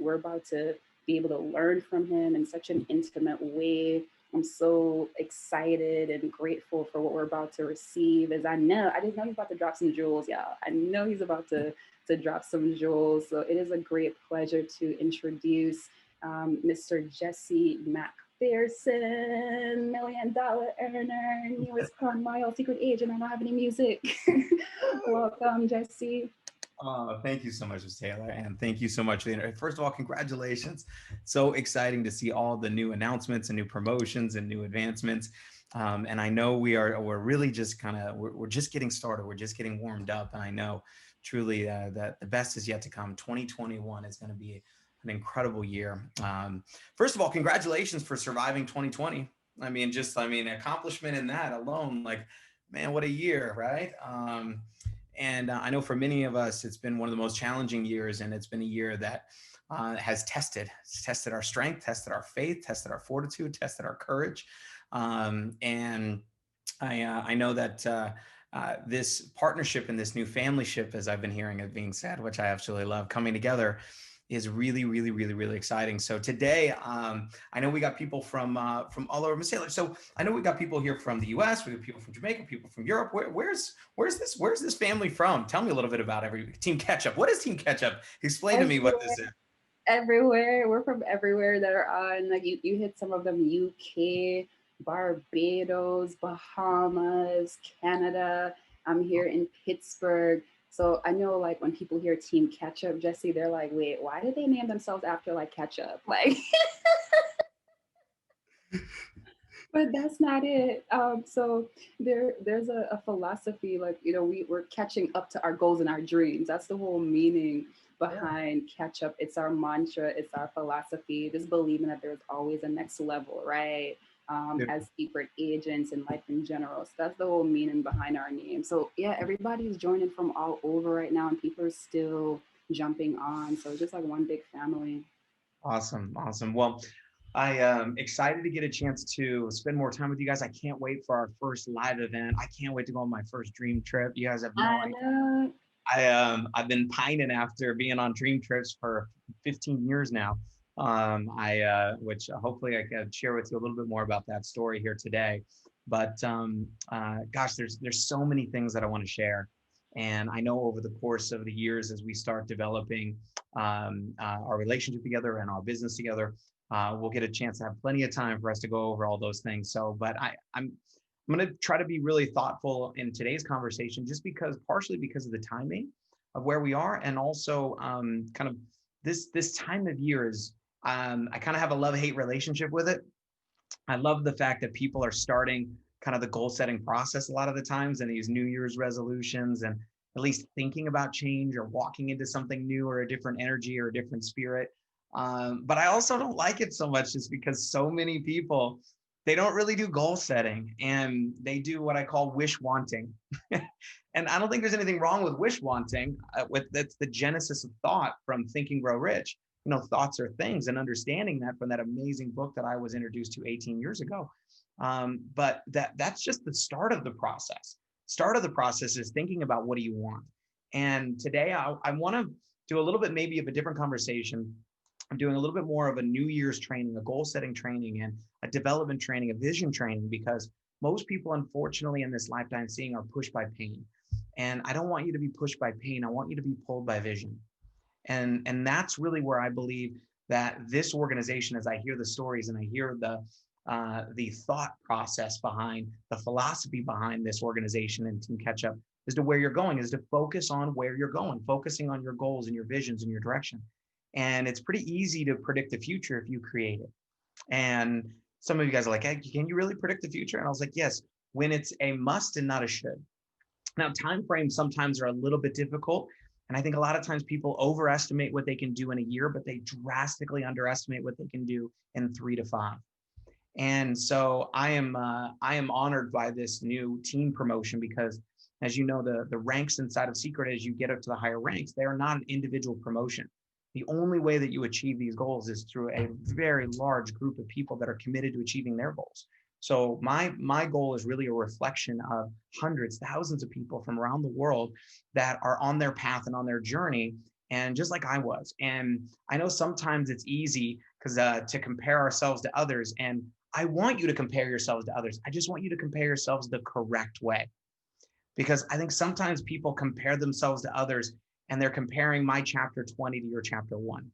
we're about to be able to learn from him in such an intimate way. I'm so excited and grateful for what we're about to receive. As I just know he's about to drop some jewels, y'all. I know he's about to drop some jewels. So it is a great pleasure to introduce Mr. Jesse Macpherson, $1 million earner, newest Crown Mile secret agent. I don't have any music. Welcome, Jesse. Thank you so much, Ms. Taylor, and thank you so much. First of all, congratulations. So exciting to see all the new announcements and new promotions and new advancements. And I know we're really just we're just getting started. We're just getting warmed up. And I know truly that the best is yet to come. 2021 is going to be an incredible year. First of all, congratulations for surviving 2020. Accomplishment in that alone, like, man, what a year, right? And I know for many of us, it's been one of the most challenging years, and it's been a year that has tested our strength, tested our faith, tested our fortitude, tested our courage. And I know that this partnership and this new family ship, as I've been hearing it being said, which I absolutely love, coming together is really, really, really, really exciting. So today, I know we got people from all over Miss Taylor. So I know we got people here from the U.S. We have people from Jamaica, people from Europe. Where's this family from? Tell me a little bit about Team Ketchup. What is Team Ketchup? Explain to me what this is. Everywhere. We're from everywhere that are on. Like you hit some of them: UK, Barbados, Bahamas, Canada. I'm here in Pittsburgh. So I know, like, when people hear Team Ketchup, Jesse, they're like, wait, why did they name themselves after like ketchup? Like, but that's not it. So there's a philosophy, like, we're catching up to our goals and our dreams. That's the whole meaning behind Ketchup. It's our mantra, it's our philosophy, just believing that there's always a next level, right? As secret agents and life in general. So that's the whole meaning behind our name. So yeah, everybody's joining from all over right now, and people are still jumping on. So it's just like one big family. Awesome. Well, I am excited to get a chance to spend more time with you guys. I can't wait for our first live event. I can't wait to go on my first dream trip. You guys have no idea. I've been pining after being on dream trips for 15 years now. Which hopefully I can share with you a little bit more about that story here today. But gosh, there's so many things that I want to share. And I know over the course of the years, as we start developing our relationship together and our business together, we'll get a chance to have plenty of time for us to go over all those things. So, but I'm going to try to be really thoughtful in today's conversation, just partially because of the timing of where we are, and also kind of this time of year is. I kind of have a love-hate relationship with it. I love the fact that people are starting kind of the goal-setting process a lot of the times, and these New Year's resolutions, and at least thinking about change or walking into something new or a different energy or a different spirit. But I also don't like it so much just because so many people, they don't really do goal setting, and they do what I call wish wanting. And I don't think there's anything wrong with wish wanting. That's the genesis of thought from Think and Grow Rich. Thoughts are things, and understanding that from that amazing book that I was introduced to 18 years ago. But that's just the start of the process. Start of the process is thinking about, what do you want? And today I want to do a little bit maybe of a different conversation. I'm doing a little bit more of a New Year's training, a goal setting training, and a development training, a vision training, because most people, unfortunately, in this lifetime seeing are pushed by pain. And I don't want you to be pushed by pain. I want you to be pulled by vision. And that's really where I believe that this organization, as I hear the stories and I hear the thought process behind, the philosophy behind this organization and Team Ketchup, is to where you're going, is to focus on where you're going, focusing on your goals and your visions and your direction. And it's pretty easy to predict the future if you create it. And some of you guys are like, hey, can you really predict the future? And I was like, yes, when it's a must and not a should. Now, time frames sometimes are a little bit difficult. And I think a lot of times people overestimate what they can do in a year, but they drastically underestimate what they can do in 3 to 5. And so I am honored by this new team promotion, because, as you know, the ranks inside of Seacret, as you get up to the higher ranks, they are not an individual promotion. The only way that you achieve these goals is through a very large group of people that are committed to achieving their goals. So my goal is really a reflection of hundreds, thousands of people from around the world that are on their path and on their journey, and just like I was. And I know sometimes it's easy because to compare ourselves to others. And I want you to compare yourselves to others. I just want you to compare yourselves the correct way, because I think sometimes people compare themselves to others and they're comparing my chapter 20 to your chapter 1.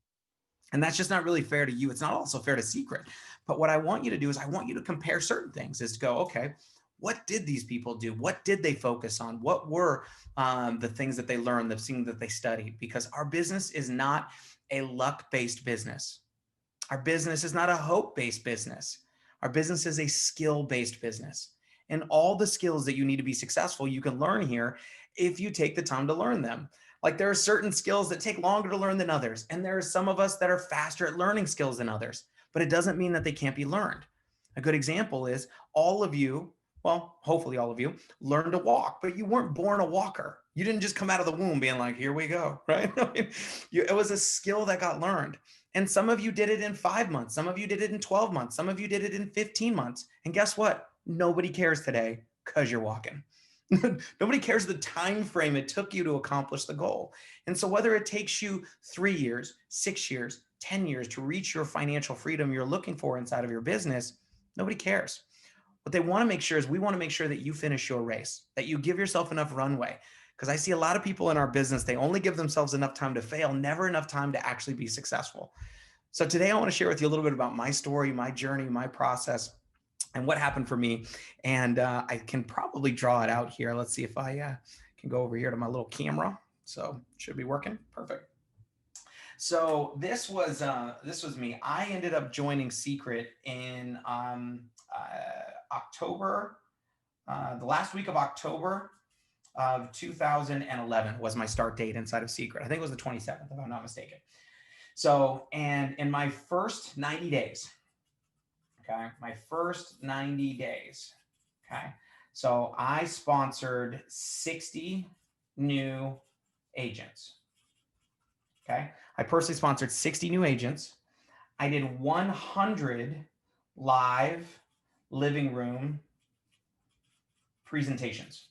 And that's just not really fair to you. It's not also fair to Seacret. But what I want you to do is I want you to compare certain things, is to go, okay, what did these people do? What did they focus on? What were the things that they learned, the things that they studied? Because our business is not a luck-based business. Our business is not a hope-based business. Our business is a skill-based business. And all the skills that you need to be successful, you can learn here if you take the time to learn them. Like, there are certain skills that take longer to learn than others. And there are some of us that are faster at learning skills than others, but it doesn't mean that they can't be learned. A good example is all of you, well, hopefully all of you, learned to walk, but you weren't born a walker. You didn't just come out of the womb being like, here we go, right? It was a skill that got learned. And some of you did it in 5 months. Some of you did it in 12 months. Some of you did it in 15 months. And guess what? Nobody cares today because you're walking. Nobody cares the time frame it took you to accomplish the goal. And so whether it takes you 3 years, 6 years, 10 years to reach your financial freedom you're looking for inside of your business, nobody cares. What they want to make sure is we want to make sure that you finish your race, that you give yourself enough runway. Because I see a lot of people in our business, they only give themselves enough time to fail, never enough time to actually be successful. So today I want to share with you a little bit about my story, my journey, my process, and what happened for me. And I can probably draw it out here. Let's see if I can go over here to my little camera. So it should be working. Perfect. So this was me. I ended up joining Seacret in October, the last week of October of 2011 was my start date inside of Seacret. I think it was the 27th, if I'm not mistaken. So, and in my first 90 days, okay, my first 90 days, okay, so I sponsored 60 new agents. Okay, I personally sponsored 60 new agents. I did 100 live living room presentations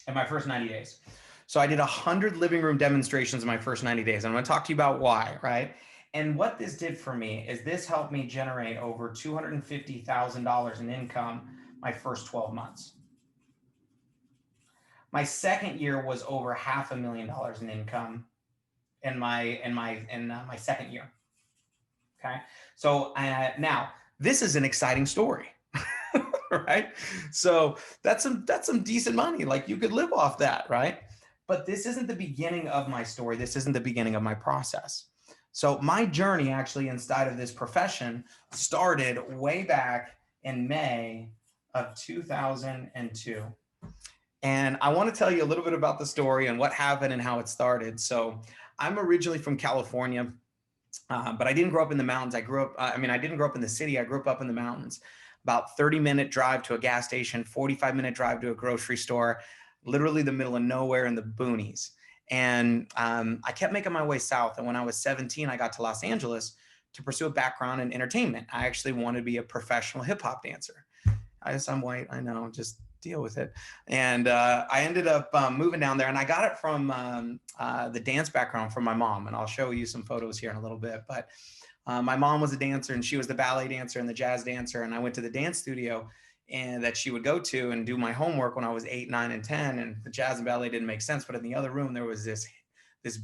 in my first 90 days. So I did 100 living room demonstrations in my first 90 days. I'm going to talk to you about why, right? And what this did for me is this helped me generate over $250,000 in income my first 12 months. My second year was over $500,000 in income in my second year. Okay, so now this is an exciting story. Right? So that's some decent money. Like, you could live off that, right? But this isn't the beginning of my story. This isn't the beginning of my process. So my journey actually inside of this profession started way back in May of 2002. And I want to tell you a little bit about the story and what happened and how it started. So I'm originally from California, but I didn't grow up in the mountains. I didn't grow up in the city. I grew up in the mountains. About 30-minute drive to a gas station, 45-minute drive to a grocery store, literally the middle of nowhere in the boonies. And I kept making my way south. And when I was 17, I got to Los Angeles to pursue a background in entertainment. I actually wanted to be a professional hip hop dancer. I'm white, I know, just deal with it. And I ended up moving down there, and I got it from the dance background from my mom. And I'll show you some photos here in a little bit. But my mom was a dancer, and she was the ballet dancer and the jazz dancer. And I went to the dance studio and that she would go to and do my homework when I was 8, 9, and 10. And the jazz and ballet didn't make sense. But in the other room, there was this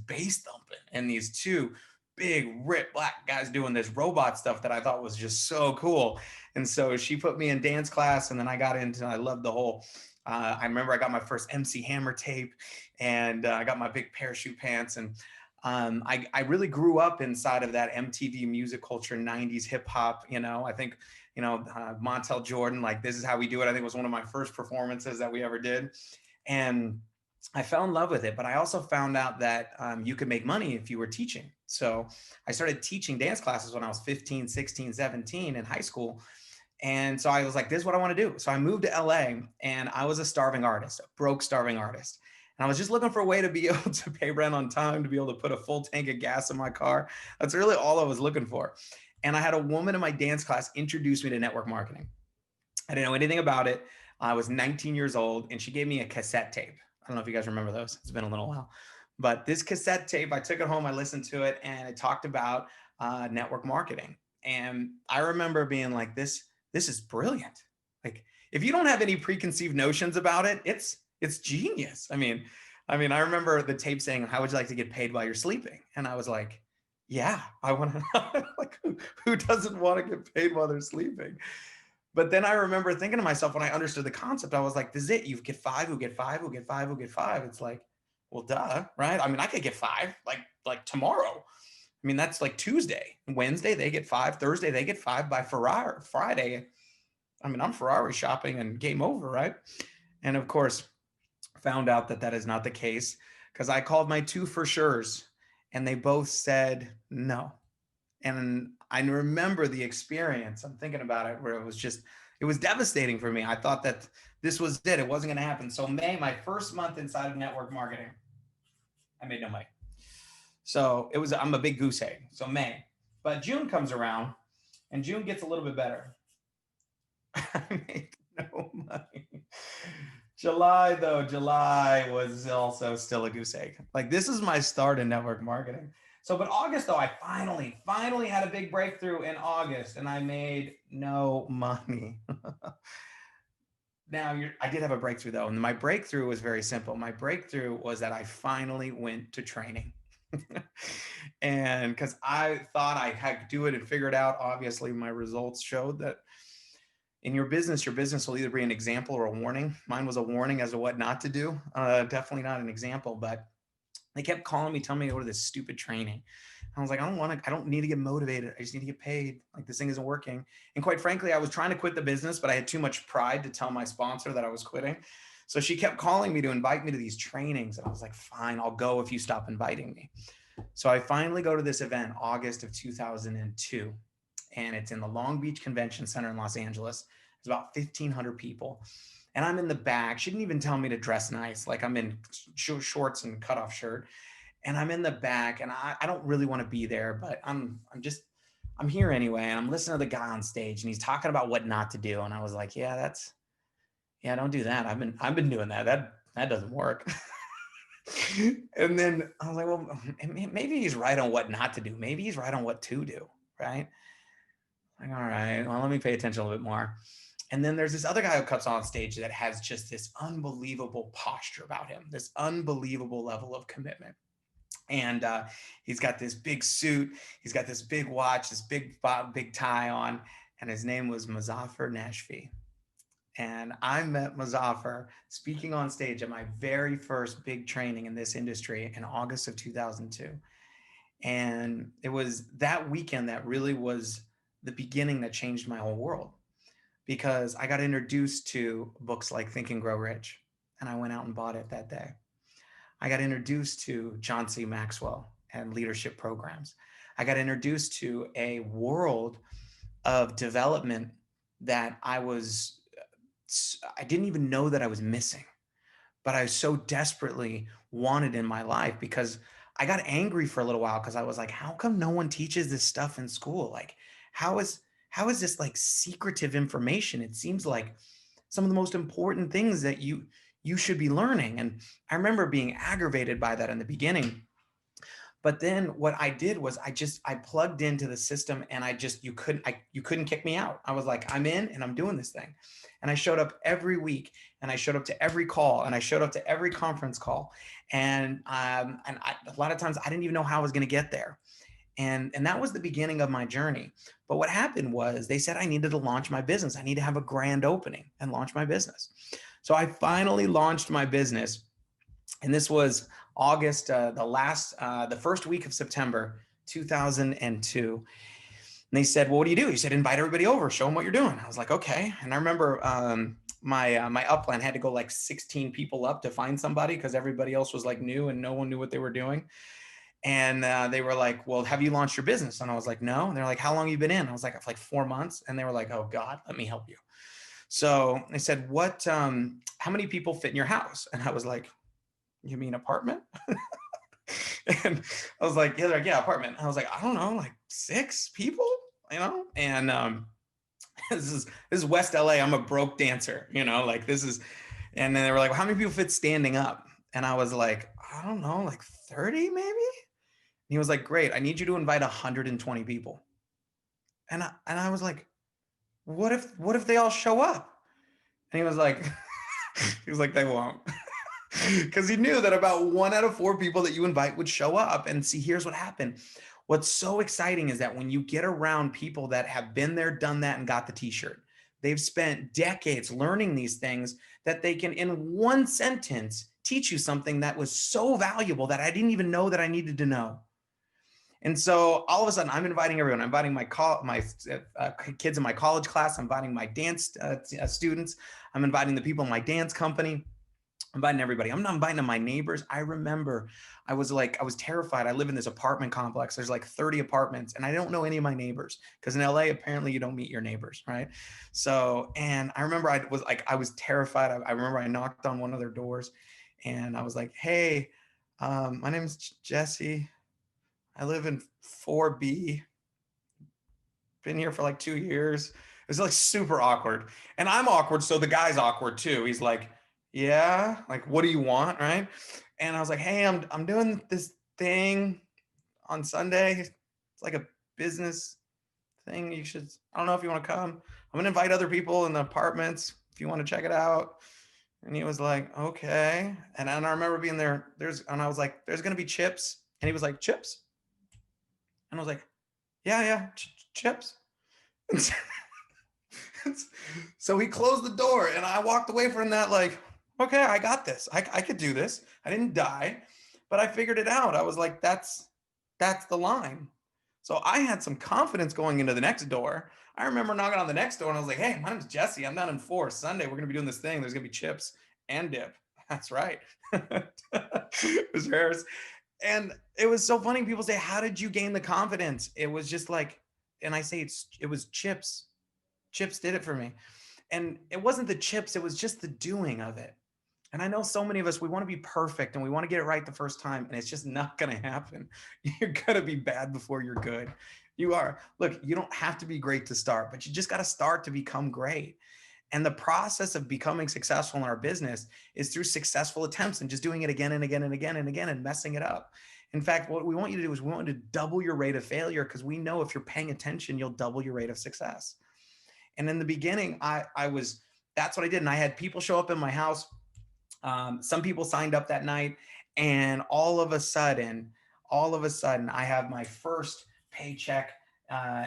bass thumping and these two big ripped black guys doing this robot stuff that I thought was just so cool. And so she put me in dance class, and then I loved the whole, I remember I got my first MC Hammer tape, and I got my big parachute pants. And I really grew up inside of that MTV music culture, 90s hip hop. I think, Montel Jordan, like, This Is How We Do It, I think was one of my first performances that we ever did. And I fell in love with it, but I also found out that you could make money if you were teaching. So I started teaching dance classes when I was 15, 16, 17 in high school. And so I was like, this is what I want to do. So I moved to LA, and I was a starving artist, a broke starving artist. And I was just looking for a way to be able to pay rent on time, to be able to put a full tank of gas in my car. That's really all I was looking for. And I had a woman in my dance class introduce me to network marketing. I didn't know anything about it. I was 19 years old, and she gave me a cassette tape. I don't know if you guys remember those. It's been a little while. But this cassette tape, I took it home, I listened to it, and it talked about network marketing. And I remember being like, this is brilliant. Like, if you don't have any preconceived notions about it, it's genius. I remember the tape saying, "How would you like to get paid while you're sleeping?" And I was like, "Yeah, I want to." Like, who doesn't want to get paid while they're sleeping? But then I remember thinking to myself, when I understood the concept, I was like, "This is it. You get five, who get five, who get five, who get five." It's like, well, duh, right? I mean, I could get five like tomorrow. I mean, that's like Tuesday, Wednesday they get five, Thursday they get five. By Ferrari Friday, I mean, I'm Ferrari shopping and game over, right? And of course, found out that that is not the case, because I called my two for sures and they both said no. And I remember the experience. I'm thinking about it, where it was devastating for me. I thought that this was it. It wasn't going to happen. So May, my first month inside of network marketing, I made no money. So I'm a big goose egg. So May, but June comes around and June gets a little bit better. I made no money. July was also still a goose egg. Like, this is my start in network marketing. So, but August though, I finally had a big breakthrough in August, and I made no money. Now, I did have a breakthrough though, and my breakthrough was very simple. My breakthrough was that I finally went to training. And because I thought I had to do it and figure it out, obviously my results showed that in your business will either be an example or a warning. Mine was a warning as to what not to do. Definitely not an example, but they kept calling me, telling me to go to this stupid training. I was like, I don't need to get motivated. I just need to get paid. Like, this thing isn't working. And quite frankly, I was trying to quit the business, but I had too much pride to tell my sponsor that I was quitting. So she kept calling me to invite me to these trainings. And I was like, fine, I'll go if you stop inviting me. So I finally go to this event, August of 2002. And it's in the Long Beach Convention Center in Los Angeles. It's about 1,500 people. And I'm in the back. She didn't even tell me to dress nice. Like, I'm in shorts and cutoff shirt. And I'm in the back, and I don't really want to be there, but I'm here anyway. And I'm listening to the guy on stage, and he's talking about what not to do. And I was like, yeah, don't do that. I've been doing that. That doesn't work. And then I was like, well, maybe he's right on what not to do. Maybe he's right on what to do, right? Like, all right, well, let me pay attention a little bit more. And then there's this other guy who comes on stage that has just this unbelievable posture about him, this unbelievable level of commitment. And he's got this big suit, he's got this big watch, this big tie on, and his name was Muzaffar Nashvi. And I met Muzaffar speaking on stage at my very first big training in this industry in August of 2002. And it was that weekend that really was the beginning that changed my whole world, because I got introduced to books like Think and Grow Rich, and I went out and bought it that day. I got introduced to John C. Maxwell and leadership programs. I got introduced to a world of development that I didn't even know that I was missing, but I so desperately wanted in my life, because I got angry for a little while, because I was like, how come no one teaches this stuff in school? Like, how is this like secretive information? It seems like some of the most important things that you should be learning. And I remember being aggravated by that in the beginning. But then what I did was I plugged into the system, and you couldn't kick me out. I was like, I'm in and I'm doing this thing. And I showed up every week, and I showed up to every call, and I showed up to every conference call. And a lot of times I didn't even know how I was going to get there. And that was the beginning of my journey. But what happened was they said I needed to launch my business. I need to have a grand opening and launch my business. So I finally launched my business. And this was August, the first week of September, 2002. And they said, well, what do you do? He said, invite everybody over, show them what you're doing. I was like, okay. And I remember my upline had to go like 16 people up to find somebody, because everybody else was like new and no one knew what they were doing. And they were like, well, have you launched your business? And I was like, no. And they're like, how long have you been in? I was like, for like 4 months. And they were like, oh God, let me help you. So they said, how many people fit in your house? And I was like, you mean apartment? And I was like, yeah, they're like, yeah, apartment. I was like, I don't know, like 6 people, And this is West LA. I'm a broke dancer, like this is. And then they were like, well, how many people fit standing up? And I was like, I don't know, like 30 maybe? And he was like, great, I need you to invite 120 people. And I was like, what if they all show up? And he was like, they won't. Because he knew that about 1 out of 4 people that you invite would show up. And see, here's what happened. What's so exciting is that when you get around people that have been there, done that, and got the t-shirt, they've spent decades learning these things, that they can, in one sentence, teach you something that was so valuable that I didn't even know that I needed to know. And so all of a sudden, I'm inviting everyone. I'm inviting my kids in my college class. I'm inviting my dance students. I'm inviting the people in my dance company. I'm inviting everybody. I'm not inviting my neighbors. I remember I was terrified. I live in this apartment complex. There's like 30 apartments, and I don't know any of my neighbors, because in LA, apparently you don't meet your neighbors, right? So, and I remember I was terrified. I remember I knocked on one of their doors, and I was like, hey, my name is Jesse. I live in 4B. Been here for like 2 years. It's like super awkward. And I'm awkward, so the guy's awkward too. He's like, yeah, like, what do you want, right? And I was like, hey, I'm doing this thing on Sunday. It's like a business thing. I don't know if you want to come. I'm gonna invite other people in the apartments if you want to check it out. And he was like, okay. And I remember being there. And I was like, there's gonna be chips. And he was like, chips? And I was like, yeah, chips. So he closed the door, and I walked away from that like, okay, I got this. I could do this. I didn't die, but I figured it out. I was like, that's the line. So I had some confidence going into the next door. I remember knocking on the next door, and I was like, hey, my name's Jesse. I'm down in 4 Sunday. We're going to be doing this thing. There's going to be chips and dip. That's right. It was hers. And it was so funny. People say, how did you gain the confidence? It was just like, and I say it was chips. Chips did it for me. And it wasn't the chips, it was just the doing of it. And I know so many of us, we want to be perfect and we want to get it right the first time, and it's just not going to happen. You're going to be bad before you're good. You are. Look, you don't have to be great to start, but you just got to start to become great. And the process of becoming successful in our business is through successful attempts and just doing it again and again and again and again and messing it up. In fact, what we want you to do is we want you to double your rate of failure, because we know if you're paying attention, you'll double your rate of success. And in the beginning, that's what I did. And I had people show up in my house. Some people signed up that night, and all of a sudden, I have my first paycheck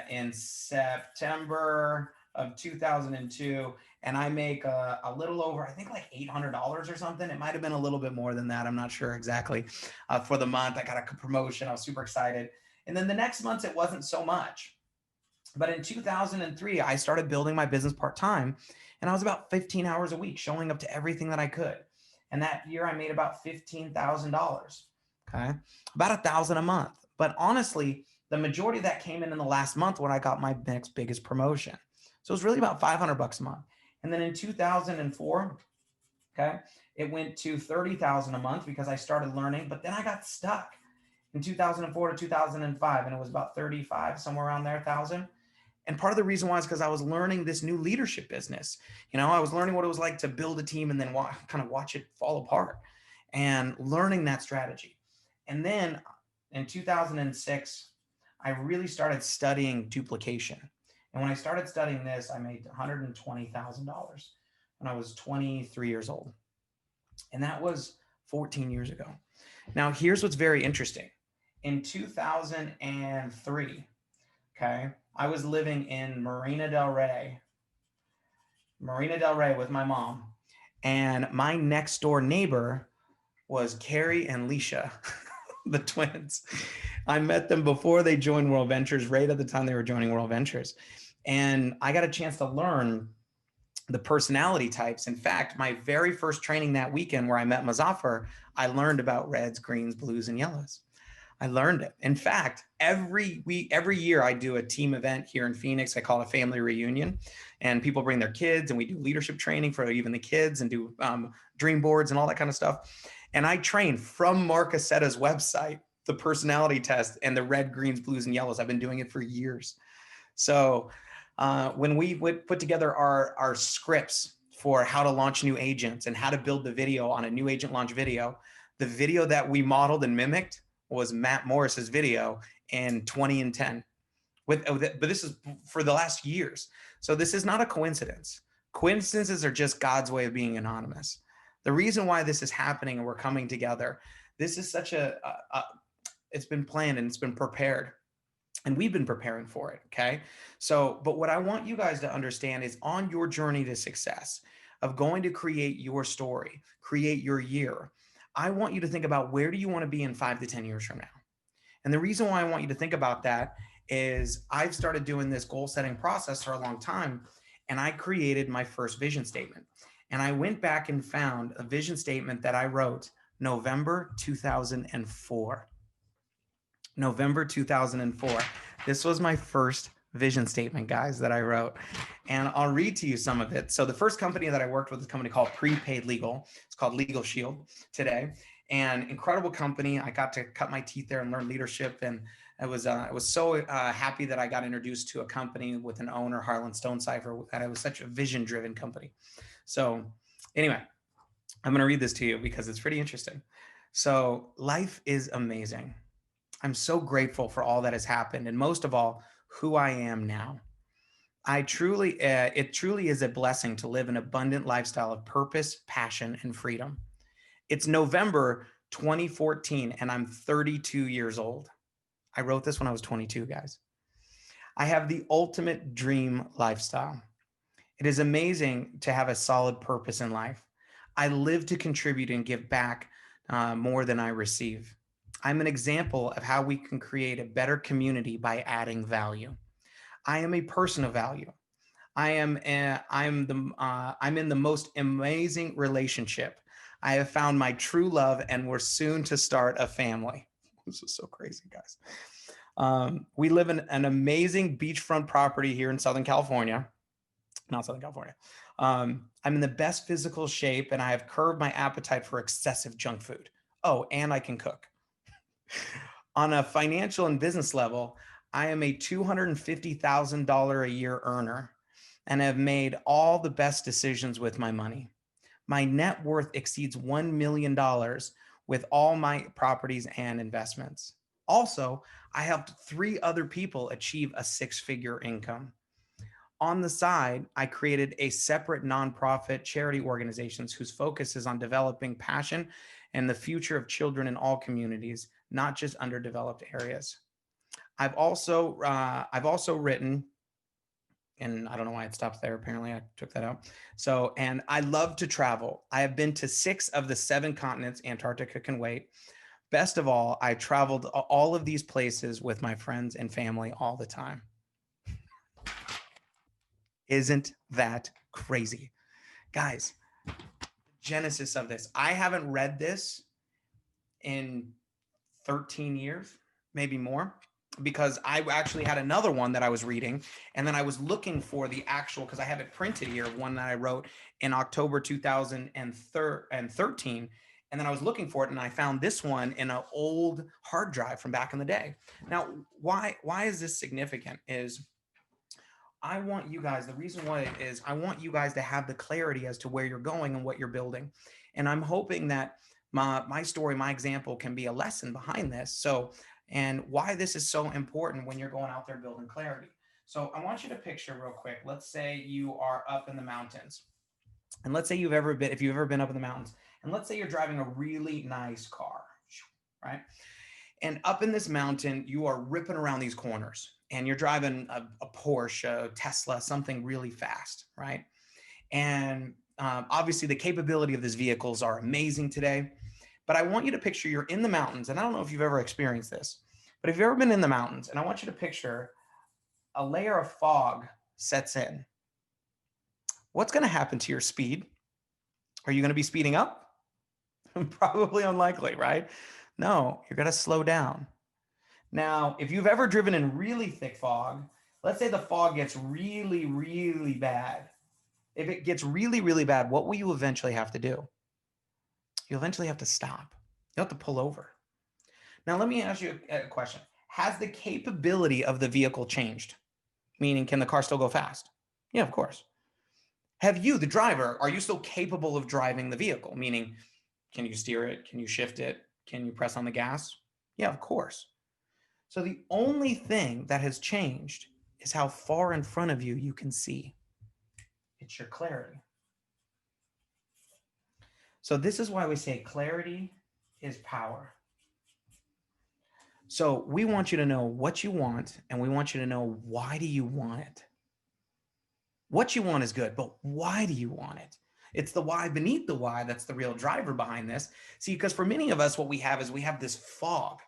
in September of 2002. And I make a little over, I think like $800 or something. It might've been a little bit more than that. I'm not sure exactly. For the month, I got a promotion. I was super excited. And then the next month, it wasn't so much. But in 2003, I started building my business part-time, and I was about 15 hours a week showing up to everything that I could. And that year I made about $15,000. Okay. About 1,000 a month. But honestly, the majority of that came in the last month when I got my next biggest promotion. So it was really about $500 a month. And then in 2004, okay, it went to 30,000 a month because I started learning, but then I got stuck in 2004 to 2005, and it was about 35, somewhere around there, 1,000. And part of the reason why is because I was learning this new leadership business. I was learning what it was like to build a team and then kind of watch it fall apart, and learning that strategy. And then in 2006, I really started studying duplication. And when I started studying this, I made $120,000 when I was 23 years old. And that was 14 years ago. Now, here's what's very interesting. In 2003, okay, I was living in Marina Del Rey with my mom. And my next door neighbor was Carrie and Leisha, the twins. I met them before they joined World Ventures, right at the time they were joining World Ventures. And I got a chance to learn the personality types. In fact, my very first training that weekend where I met Muzaffar, I learned about reds, greens, blues, and yellows. I learned it. In fact, every year I do a team event here in Phoenix. I call it a family reunion, and people bring their kids, and we do leadership training for even the kids, and do dream boards and all that kind of stuff. And I train from Mark Aceta's website, the personality test, and the red, greens, blues, and yellows. I've been doing it for years. So when we would put together our scripts for how to launch new agents and how to build the video on a new agent launch video, The video that we modeled and mimicked was Matt Morris's video in 2010. But this is for the last years. So this is not a coincidence. Coincidences are just God's way of being anonymous. The reason why this is happening and we're coming together, this is such it's been planned and it's been prepared. And we've been preparing for it, okay? So, but what I want you guys to understand is on your journey to success of going to create your story, create your year, I want you to think about where do you want to be in 5 to 10 years from now? And the reason why I want you to think about that is I've started doing this goal setting process for a long time, and I created my first vision statement. And I went back and found a vision statement that I wrote November 2004. November 2004. This was my first vision statement, guys, that I wrote. And I'll read to you some of it. So the first company that I worked with is a company called Prepaid Legal. It's called Legal Shield today. And incredible company. I got to cut my teeth there and learn leadership. And I was so happy that I got introduced to a company with an owner, Harlan Stonecipher, and it was such a vision-driven company. So anyway, I'm going to read this to you because it's pretty interesting. So life is amazing. I'm so grateful for all that has happened, and most of all, who I am now. It truly is a blessing to live an abundant lifestyle of purpose, passion, and freedom. It's November 2014, and I'm 32 years old. I wrote this when I was 22, guys. I have the ultimate dream lifestyle. It is amazing to have a solid purpose in life. I live to contribute and give back more than I receive. I'm an example of how we can create a better community by adding value. I am a person of value. I'm in the most amazing relationship. I have found my true love, and we're soon to start a family. This is so crazy, guys. We live in an amazing beachfront property here in Southern California. Not Southern California. I'm in the best physical shape, and I have curbed my appetite for excessive junk food. Oh, and I can cook. On a financial and business level, I am a $250,000 a year earner and have made all the best decisions with my money. My net worth exceeds $1 million with all my properties and investments. Also, I helped 3 other people achieve a 6-figure income. On the side, I created a separate nonprofit charity organization whose focus is on developing passion and the future of children in all communities, not just underdeveloped areas. I've also written, and I don't know why it stops there. Apparently I took that out. So, and I love to travel. I have been to 6 of the 7 continents. Antarctica can wait. Best of all, I traveled all of these places with my friends and family all the time. Isn't that crazy? Guys, genesis of this. I haven't read this in 13 years, maybe more, because I actually had another one that I was reading, and then I was looking for the actual, because I have it printed here, one that I wrote in October 2013, and then I was looking for it, and I found this one in an old hard drive from back in the day. Now, why is this significant? Is I want you guys, the reason why it is, I want you guys to have the clarity as to where you're going and what you're building. And I'm hoping that my story, my example can be a lesson behind this. So, and why this is so important when you're going out there building clarity. So I want you to picture real quick, let's say you are up in the mountains. And let's say if you've ever been up in the mountains, and let's say you're driving a really nice car, right? And up in this mountain, you are ripping around these corners, and you're driving a Porsche, a Tesla, something really fast, right? And obviously the capability of these vehicles are amazing today, but I want you to picture you're in the mountains, and I don't know if you've ever experienced this, but if you've ever been in the mountains, and I want you to picture a layer of fog sets in. What's going to happen to your speed? Are you going to be speeding up? Probably unlikely, right? No, you're going to slow down. Now, if you've ever driven in really thick fog, let's say the fog gets really, really bad. If it gets really, really bad, what will you eventually have to do? You'll eventually have to stop. You'll have to pull over. Now, let me ask you a question. Has the capability of the vehicle changed? Meaning, can the car still go fast? Yeah, of course. Have you, the driver, are you still capable of driving the vehicle? Meaning, Can you steer it? Can you shift it? Can you press on the gas? Yeah, of course. So the only thing that has changed is how far in front of you you can see. It's your clarity. So this is why we say clarity is power. So we want you to know what you want, and we want you to know, why do you want it? What you want is good, but why do you want it? It's the why beneath the why that's the real driver behind this. See, because for many of us, what we have is we have this fog.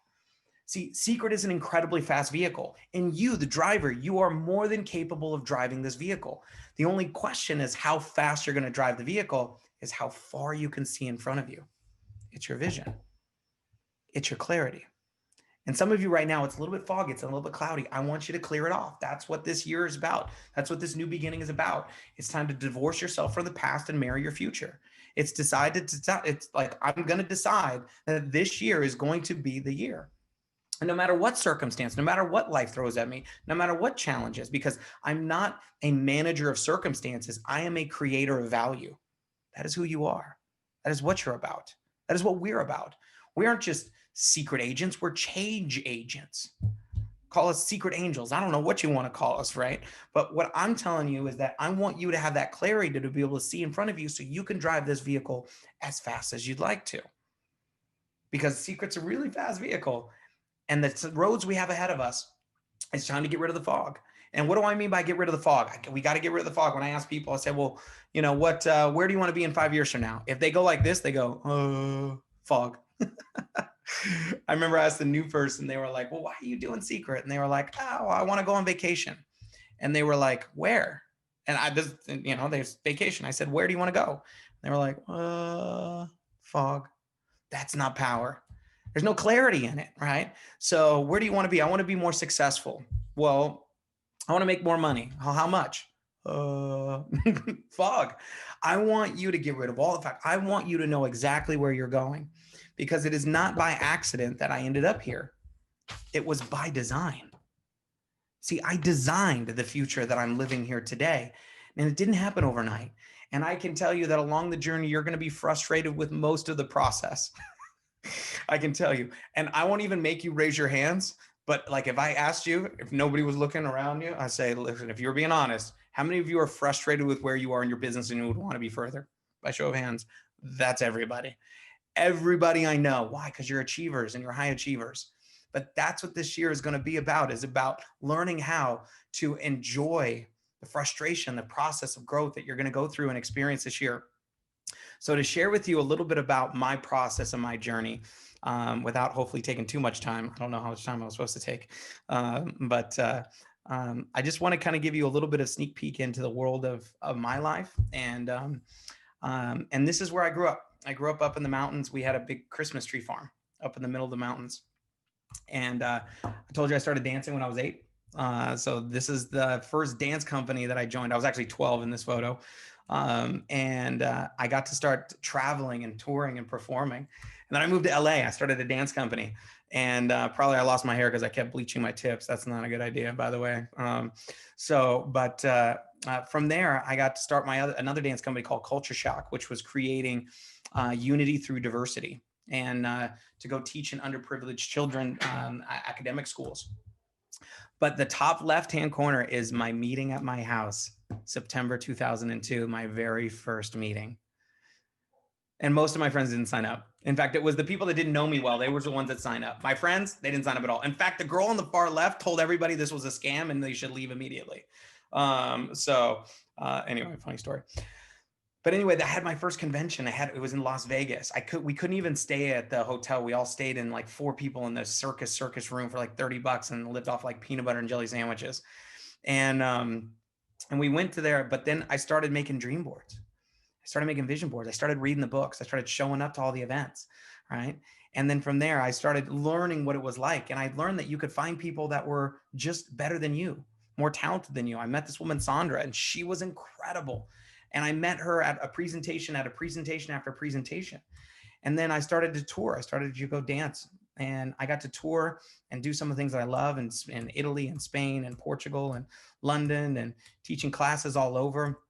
See, Seacret is an incredibly fast vehicle. And you, the driver, you are more than capable of driving this vehicle. The only question is how fast you're going to drive the vehicle is how far you can see in front of you. It's your vision. It's your clarity. And some of you right now, it's a little bit foggy. It's a little bit cloudy. I want you to clear it off. That's what this year is about. That's what this new beginning is about. It's time to divorce yourself from the past and marry your future. It's decided to, it's like, I'm going to decide that this year is going to be the year. And no matter what circumstance, no matter what life throws at me, no matter what challenges, because I'm not a manager of circumstances, I am a creator of value. That is who you are. That is what you're about. That is what we're about. We aren't just secret agents, we're change agents. Call us secret angels. I don't know what you want to call us, right? But what I'm telling you is that I want you to have that clarity to be able to see in front of you so you can drive this vehicle as fast as you'd like to. Because Secret's a really fast vehicle. And the roads we have ahead of us, it's time to get rid of the fog. And what do I mean by get rid of the fog? We got to get rid of the fog. When I ask people, I say, well, you know what, where do you want to be in 5 years from now? If they go like this, they go, fog. I remember I asked a new person, they were like, well, why are you doing Seacret? And they were like, oh, I want to go on vacation. And they were like, where? And I just, you know, there's vacation. I said, where do you want to go? And they were like, fog. That's not power. There's no clarity in it, right? So where do you want to be? I want to be more successful. Well, I want to make more money. How much? Fog. I want you to get rid of all the fact. I want you to know exactly where you're going, because it is not by accident that I ended up here. It was by design. See, I designed the future that I'm living here today, and it didn't happen overnight. And I can tell you that along the journey, you're going to be frustrated with most of the process. I can tell you. And I won't even make you raise your hands. But like, if I asked you, if nobody was looking around you, I say, listen, if you're being honest, how many of you are frustrated with where you are in your business and you would want to be further? By show of hands, that's everybody. Everybody I know. Why? Because you're achievers and you're high achievers. But that's what this year is going to be about, is about learning how to enjoy the frustration, the process of growth that you're going to go through and experience this year. So to share with you a little bit about my process and my journey, without hopefully taking too much time. I don't know how much time I was supposed to take, but I just want to kind of give you a little bit of sneak peek into the world of my life. And this is where I grew up. I grew up in the mountains. We had a big Christmas tree farm up in the middle of the mountains. And I told you I started dancing when I was 8. So this is the first dance company that I joined. I was actually 12 in this photo. I got to start traveling and touring and performing. And then I moved to LA. I started a dance company, and probably I lost my hair because I kept bleaching my tips. That's not a good idea, by the way. From there, I got to start another dance company called Culture Shock, which was creating unity through diversity, and to go teach in underprivileged children academic schools. But the top left-hand corner is my meeting at my house, September 2002, my very first meeting. And most of my friends didn't sign up. In fact, it was the people that didn't know me well. They were the ones that signed up. My friends, they didn't sign up at all. In fact, the girl on the far left told everybody this was a scam and they should leave immediately. Anyway, funny story. But anyway, I had my first convention. It was in Las Vegas. We couldn't even stay at the hotel. We all stayed in like 4 people in the circus room for like $30 and lived off like peanut butter and jelly sandwiches. And we went to there, but then I started making dream boards. I started making vision boards. I started reading the books. I started showing up to all the events, right? And then from there, I started learning what it was like. And I learned that you could find people that were just better than you, more talented than you. I met this woman, Sandra, and she was incredible. And I met her at a presentation after presentation. And then I started to tour. I started to go dance. And I got to tour and do some of the things that I love in Italy and Spain and Portugal and London, and teaching classes all over.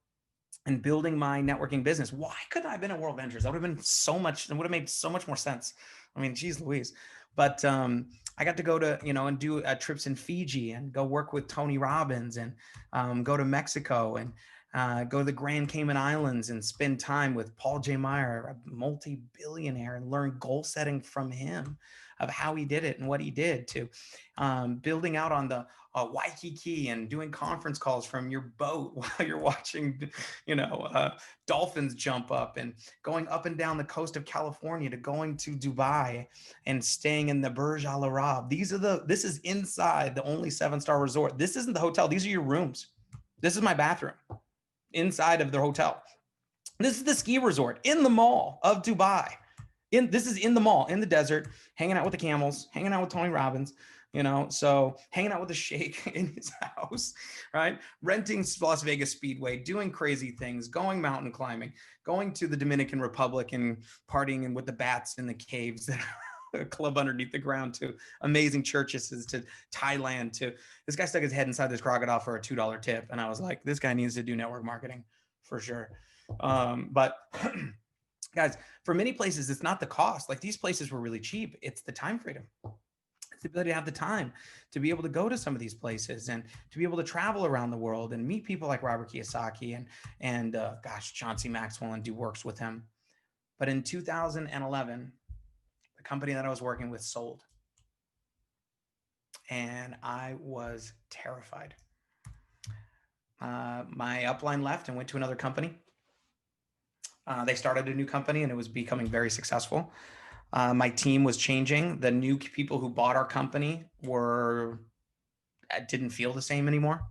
and building my networking business. Why couldn't I have been at World Ventures? That would have been so much, it would have made so much more sense. I mean, geez Louise. But I got to go to, and do trips in Fiji and go work with Tony Robbins and go to Mexico and go to the Grand Cayman Islands and spend time with Paul J. Meyer, a multi-billionaire, and learn goal setting from him of how he did it and what he did, to building out on the Waikiki and doing conference calls from your boat while you're watching, dolphins jump up, and going up and down the coast of California, to going to Dubai and staying in the Burj Al Arab. This is inside the only 7-star resort. This isn't the hotel. These are your rooms. This is my bathroom inside of the hotel. This is the ski resort in the mall of Dubai. This is in the mall, in the desert, hanging out with the camels, hanging out with Tony Robbins, so hanging out with the sheikh in his house, right? Renting Las Vegas Speedway, doing crazy things, going mountain climbing, going to the Dominican Republic and partying with the bats in the caves that a club underneath the ground, to amazing churches, to Thailand, to this guy stuck his head inside this crocodile for a $2 tip. And I was like, this guy needs to do network marketing for sure. But guys, for many places, it's not the cost. Like, these places were really cheap. It's the time freedom. It's the ability to have the time to be able to go to some of these places and to be able to travel around the world and meet people like Robert Kiyosaki and John C. Maxwell, and do works with him. But in 2011, the company that I was working with sold. And I was terrified. My upline left and went to another company. They started a new company and it was becoming very successful. My team was changing. The new people who bought our company didn't feel the same anymore.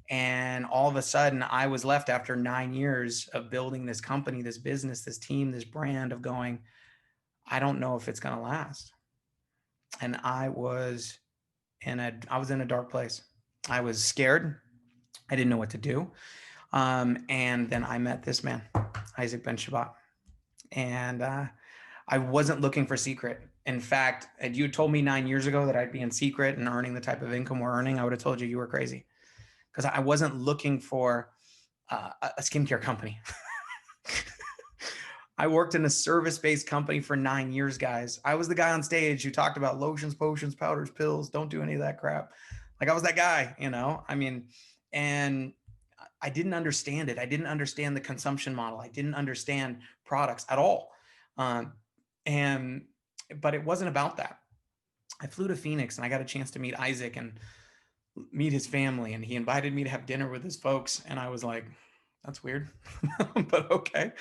And all of a sudden I was left after 9 years of building this company, this business, this team, this brand, of going, I don't know if it's going to last. And I was in a dark place. I was scared. I didn't know what to do. And then I met this man, Isaac Ben Shabbat. And I wasn't looking for Seacret. In fact, had you told me 9 years ago that I'd be in Seacret and earning the type of income we're earning, I would have told you were crazy, because I wasn't looking for a skincare company. I worked in a service-based company for 9 years, guys. I was the guy on stage who talked about lotions, potions, powders, pills. Don't do any of that crap. Like, I was that guy, and I didn't understand it. I didn't understand the consumption model. I didn't understand products at all. But it wasn't about that. I flew to Phoenix and I got a chance to meet Isaac and meet his family. And he invited me to have dinner with his folks. And I was like, that's weird, but okay.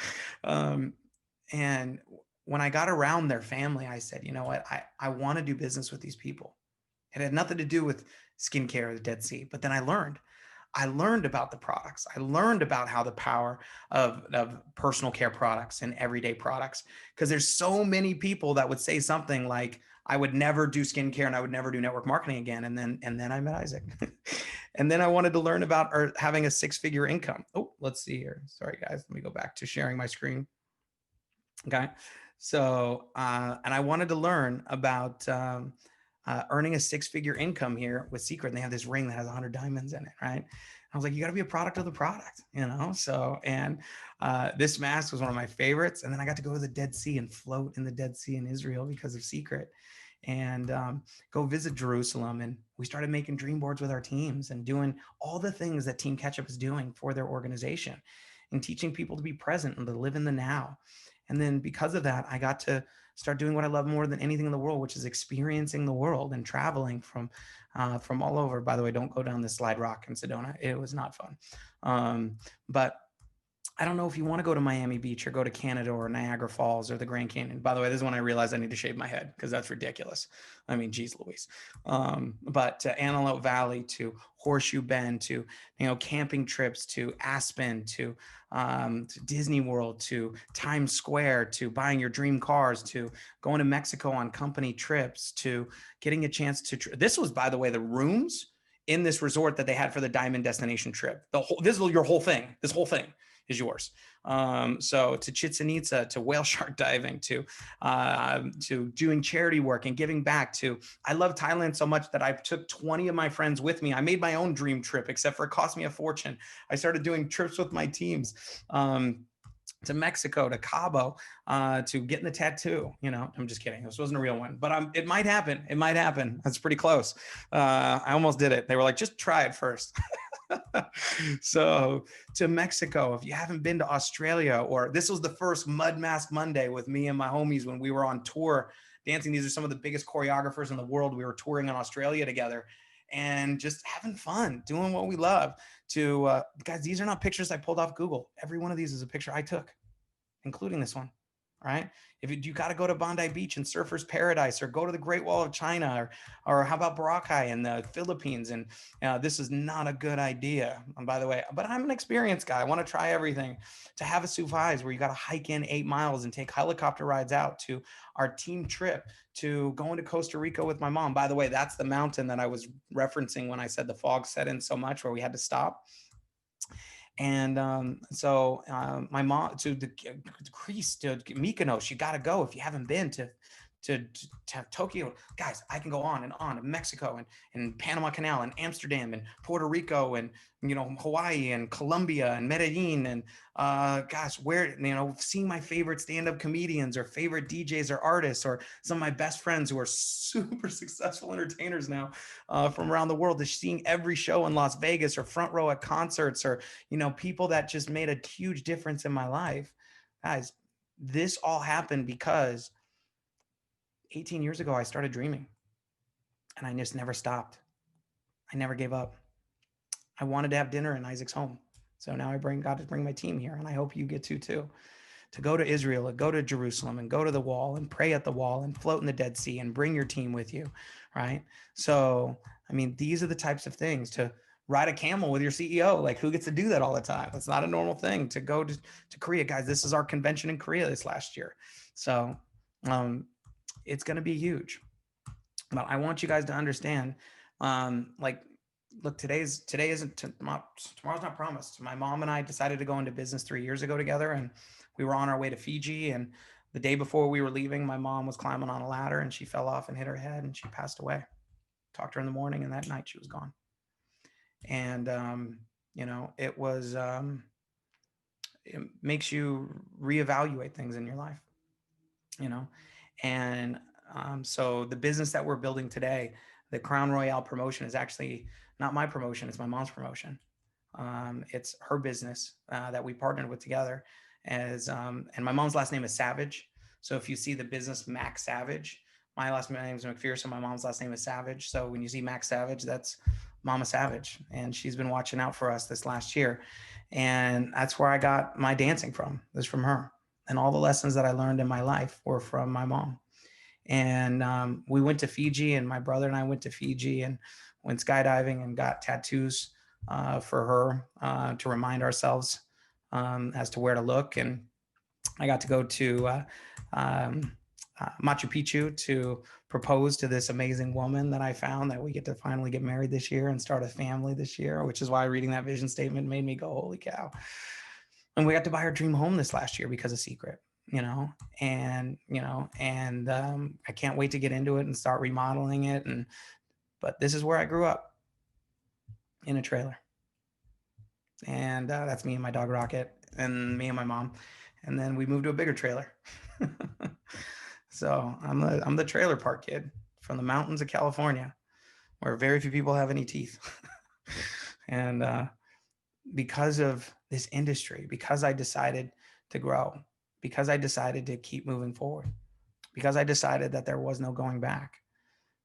And when I got around their family, I said, you know what? I want to do business with these people. It had nothing to do with skincare or the Dead Sea, but then I learned about the products. I learned about how the power of personal care products and everyday products, because there's so many people that would say something like, I would never do skincare and I would never do network marketing again. And then I met Isaac. And then I wanted to learn about having a 6-figure income. Oh, let's see here. Sorry, guys. Let me go back to sharing my screen. Okay. So, and I wanted to learn about earning a 6-figure income here with Seacret. And they have this ring that has 100 diamonds in it, right? I was like, you got to be a product of the product, So, and this mask was one of my favorites. And then I got to go to the Dead Sea and float in the Dead Sea in Israel because of Seacret, and go visit Jerusalem. And we started making dream boards with our teams and doing all the things that Team Ketchup is doing for their organization, and teaching people to be present and to live in the now. And then because of that, I got to start doing what I love more than anything in the world, which is experiencing the world and traveling from all over. By the way, don't go down this slide rock in Sedona. It was not fun. But I don't know if you want to go to Miami Beach or go to Canada or Niagara Falls or the Grand Canyon. By the way, this is when I realized I need to shave my head, because that's ridiculous. I mean, geez Louise. But to Antelope Valley, to Horseshoe Bend, to camping trips, to Aspen, to Disney World, to Times Square, to buying your dream cars, to going to Mexico on company trips, to getting a chance to. This was, by the way, the rooms in this resort that they had for the Diamond Destination trip. This is your whole thing. This whole thing. is yours. So to Chichen Itza, to whale shark diving, to doing charity work and giving back, to I love Thailand so much that I took 20 of my friends with me. I made my own dream trip, except for it cost me a fortune. I started doing trips with my teams. To Mexico, to Cabo, to getting the tattoo. I'm just kidding. This wasn't a real one, but it might happen. It might happen. That's pretty close. I almost did it. They were like, just try it first. So to Mexico, if you haven't been to Australia, or this was the first Mud Mask Monday with me and my homies when we were on tour dancing. These are some of the biggest choreographers in the world. We were touring in Australia together and just having fun, doing what we love. To guys, these are not pictures I pulled off Google. Every one of these is a picture I took, including this one. Right? If you got to go to Bondi Beach and Surfer's Paradise, or go to the Great Wall of China, or how about Boracay in the Philippines? And this is not a good idea. And by the way, but I'm an experienced guy. I want to try everything. To have a Suvais where you got to hike in 8 miles and take helicopter rides out, to our team trip, to going to Costa Rica with my mom. By the way, that's the mountain that I was referencing when I said the fog set in so much where we had to stop. And so my mom, to Greece, to Mykonos, you got to go if you haven't been to Tokyo. Guys, I can go on and on. Mexico and Panama Canal and Amsterdam and Puerto Rico and Hawaii and Colombia and Medellin and gosh, where seeing my favorite stand-up comedians or favorite DJs or artists, or some of my best friends who are super successful entertainers now from around the world, to seeing every show in Las Vegas or front row at concerts, or people that just made a huge difference in my life. Guys, this all happened because 18 years ago, I started dreaming, and I just never stopped. I never gave up. I wanted to have dinner in Isaac's home. So now I got to bring my team here, and I hope you get to too. To go to Israel, and go to Jerusalem, and go to the wall, and pray at the wall, and float in the Dead Sea, and bring your team with you, right? So, I mean, these are the types of things. To ride a camel with your CEO, like, who gets to do that all the time? It's not a normal thing. To go to Korea, guys, this is our convention in Korea this last year. So, it's going to be huge. But I want you guys to understand, look, today isn't tomorrow's not promised. My mom and I decided to go into business 3 years ago together, and we were on our way to Fiji. And the day before we were leaving, my mom was climbing on a ladder, and she fell off and hit her head, and she passed away. Talked to her in the morning, and that night she was gone. And it was it makes you reevaluate things in your life, and so the business that we're building today, the Crown Royale promotion, is actually not my promotion. It's my mom's promotion. It's her business that we partnered with together. And my mom's last name is Savage. So if you see the business Mac Savage, my last name is Macpherson. My mom's last name is Savage. So when you see Mac Savage, that's Mama Savage. And she's been watching out for us this last year. And that's where I got my dancing from. It was from her. And all the lessons that I learned in my life were from my mom. And we went to Fiji, and my brother and I went to Fiji and went skydiving and got tattoos for her to remind ourselves as to where to look. And I got to go to Machu Picchu to propose to this amazing woman that I found, that we get to finally get married this year and start a family this year, which is why reading that vision statement made me go, holy cow. And we got to buy our dream home this last year because of Seacret. And I can't wait to get into it and start remodeling it. But this is where I grew up, in a trailer. And that's me and my dog Rocket, and me and my mom. And then we moved to a bigger trailer. So I'm the trailer park kid from the mountains of California, where very few people have any teeth. And because of this industry, because I decided to grow, because I decided to keep moving forward, because I decided that there was no going back,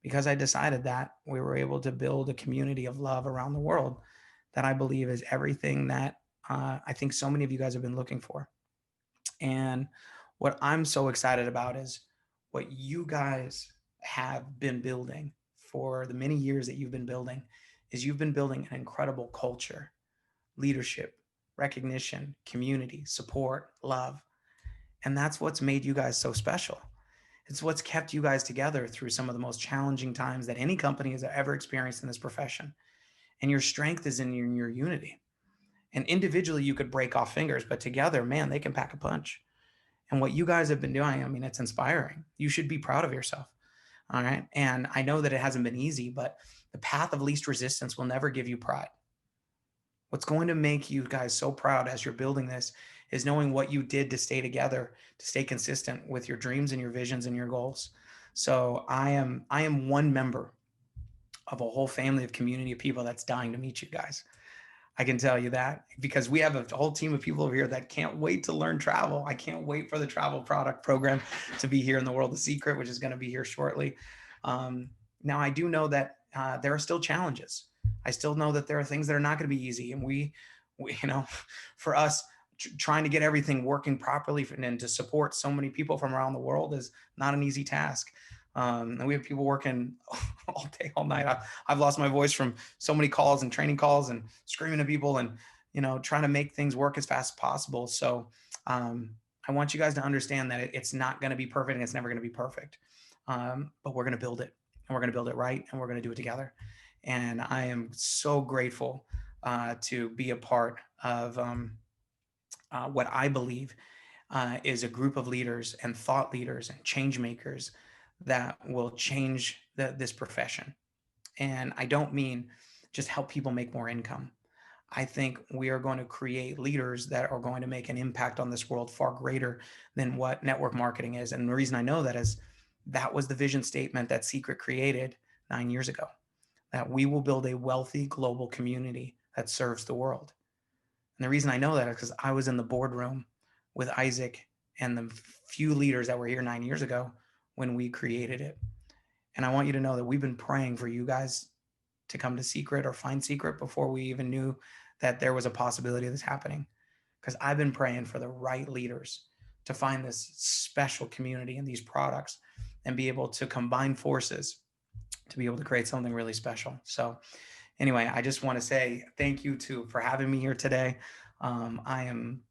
because I decided that we were able to build a community of love around the world, that I believe is everything that I think so many of you guys have been looking for. And what I'm so excited about is what you guys have been building for the many years that you've been building, is you've been building an incredible culture, leadership, recognition, community, support, love. And that's what's made you guys so special. It's what's kept you guys together through some of the most challenging times that any company has ever experienced in this profession. And your strength is in your unity. And individually, you could break off fingers, but together, man, they can pack a punch. And what you guys have been doing, I mean, it's inspiring. You should be proud of yourself. All right. And I know that it hasn't been easy, but the path of least resistance will never give you pride. What's going to make you guys so proud as you're building this is knowing what you did to stay together, to stay consistent with your dreams and your visions and your goals. So I am one member of a whole family of community of people that's dying to meet you guys. I can tell you that because we have a whole team of people over here that can't wait to learn travel. I can't wait for the travel product program to be here in the world of Seacret, which is going to be here shortly. Now, I do know that there are still challenges. I still know that there are things that are not going to be easy. And we for us, trying to get everything working properly and to support so many people from around the world is not an easy task. And we have people working all day, all night. I've lost my voice from so many calls and training calls and screaming at people and, trying to make things work as fast as possible. So I want you guys to understand that it's not going to be perfect and it's never going to be perfect. But we're going to build it and we're going to build it right and we're going to do it together. And I am so grateful to be a part of what I believe is a group of leaders and thought leaders and change makers that will change this profession. And I don't mean just help people make more income. I think we are going to create leaders that are going to make an impact on this world far greater than what network marketing is. And the reason I know that is that was the vision statement that Seacret created 9 years ago, that we will build a wealthy global community that serves the world. And the reason I know that is because I was in the boardroom with Isaac and the few leaders that were here 9 years ago when we created it. And I want you to know that we've been praying for you guys to come to Seacret or find Seacret before we even knew that there was a possibility of this happening. Because I've been praying for the right leaders to find this special community and these products and be able to combine forces to be able to create something really special. So anyway, I just want to say thank you for having me here today. I am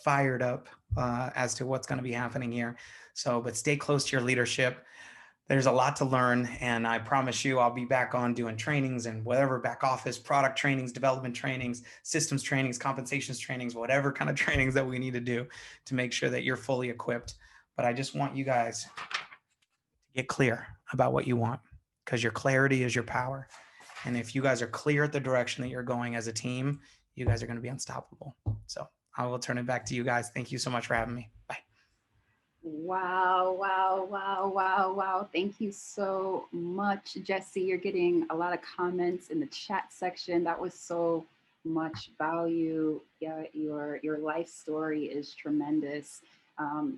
fired up as to what's going to be happening here. So, but stay close to your leadership. There's a lot to learn, and I promise you I'll be back on doing trainings and whatever, back office product trainings, development trainings, systems trainings, compensations trainings, whatever kind of trainings that we need to do to make sure that you're fully equipped. But I just want you guys to get clear about what you want, because your clarity is your power. And if you guys are clear at the direction that you're going as a team, you guys are going to be unstoppable. So I will turn it back to you guys. Thank you so much for having me. Bye. Wow, wow, wow, wow, wow. Thank you so much, Jesse. You're getting a lot of comments in the chat section. That was so much value. Yeah, your life story is tremendous.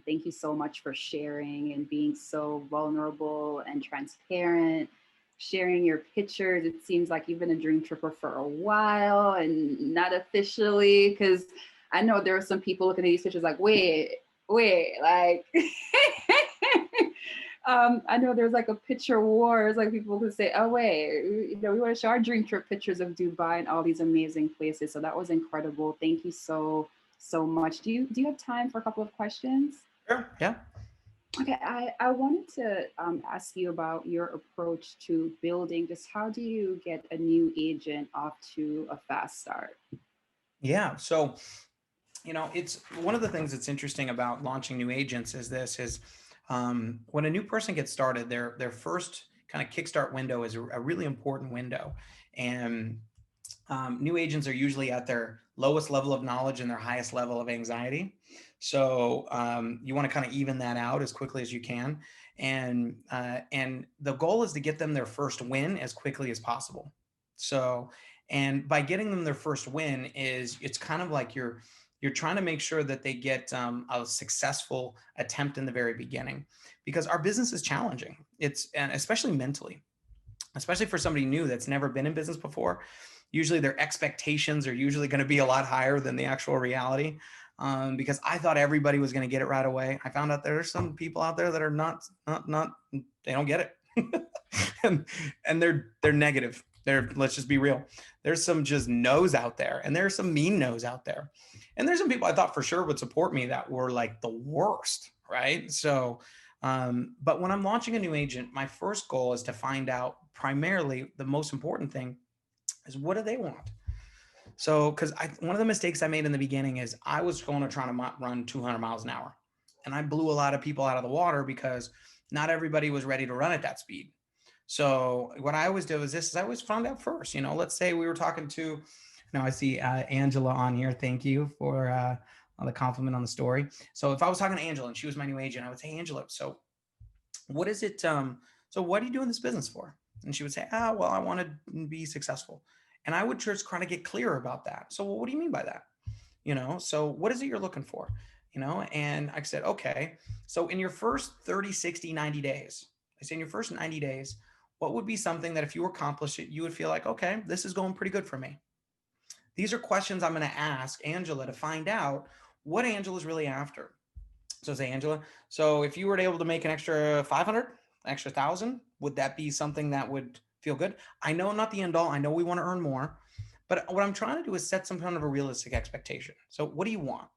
Thank you so much for sharing and being so vulnerable and transparent, sharing your pictures. It seems like you've been a dream tripper for a while and not officially, because I know there are some people looking at these pictures like, wait, like, I know there's like a picture wars, like people who say, oh, wait, we want to show our dream trip pictures of Dubai and all these amazing places. So that was incredible. Thank you so much. Do you have time for a couple of questions? Sure. Yeah. Okay, I wanted to ask you about your approach to building. Just how do you get a new agent off to a fast start? Yeah. So, it's one of the things that's interesting about launching new agents is when a new person gets started, their first kind of kickstart window is a really important window. And new agents are usually at their lowest level of knowledge and their highest level of anxiety. So you want to kind of even that out as quickly as you can. And the goal is to get them their first win as quickly as possible. So, and by getting them their first win it's kind of like you're trying to make sure that they get a successful attempt in the very beginning, because our business is challenging. And especially mentally, especially for somebody new that's never been in business before. Usually their expectations are usually going to be a lot higher than the actual reality. Because I thought everybody was going to get it right away. I found out there are some people out there that are not, they don't get it. and they're negative. Let's just be real. There's some just no's out there, and there's some mean no's out there. And there's some people I thought for sure would support me that were like the worst. Right. So, but when I'm launching a new agent, my first goal is to find out primarily the most important thing is, what do they want? So, because one of the mistakes I made in the beginning is I was going to try to run 200 miles an hour, and I blew a lot of people out of the water because not everybody was ready to run at that speed. So what I always do is this: is I always found out first. Let's say we were talking to. Now I see Angela on here. Thank you for the compliment on the story. So if I was talking to Angela and she was my new agent, I would say, Angela, so what is it? So what are you doing this business for? And she would say, well, I want to be successful. And I would just kind of get clear about that. So, well, what do you mean by that? So what is it you're looking for? And I said, okay, so in your first 30, 60, 90 days, I say in your first 90 days, what would be something that if you accomplish it, you would feel like, okay, this is going pretty good for me. These are questions I'm going to ask Angela to find out what Angela's really after. So say, Angela, so if you were able to make an extra 500, extra 1,000, would that be something that would feel good? I know not the end all. I know we want to earn more, but what I'm trying to do is set some kind of a realistic expectation. So what do you want?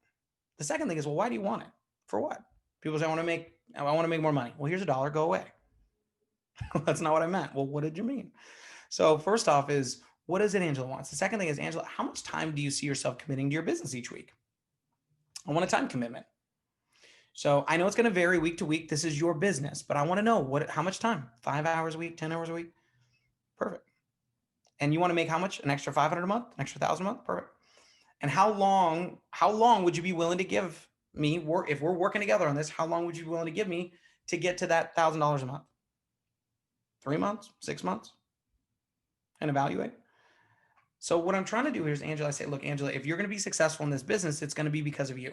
The second thing is, well, why do you want it? For what? People say, I want to make more money. Well, here's $1, go away. That's not what I meant. Well, what did you mean? So first off is, what is it Angela wants? The second thing is, Angela, how much time do you see yourself committing to your business each week? I want a time commitment. So I know it's going to vary week to week. This is your business, but I want to know how much time? 5 hours a week, 10 hours a week? Perfect. And you want to make how much? An extra 500 a month, an extra 1,000 a month? Perfect. And how long would you be willing to give me if we're working together on this? How long would you be willing to give me to get to that $1,000 a month? 3 months, 6 months, and evaluate. So what I'm trying to do here is, Angela, I say, look, Angela, if you're going to be successful in this business, it's going to be because of you.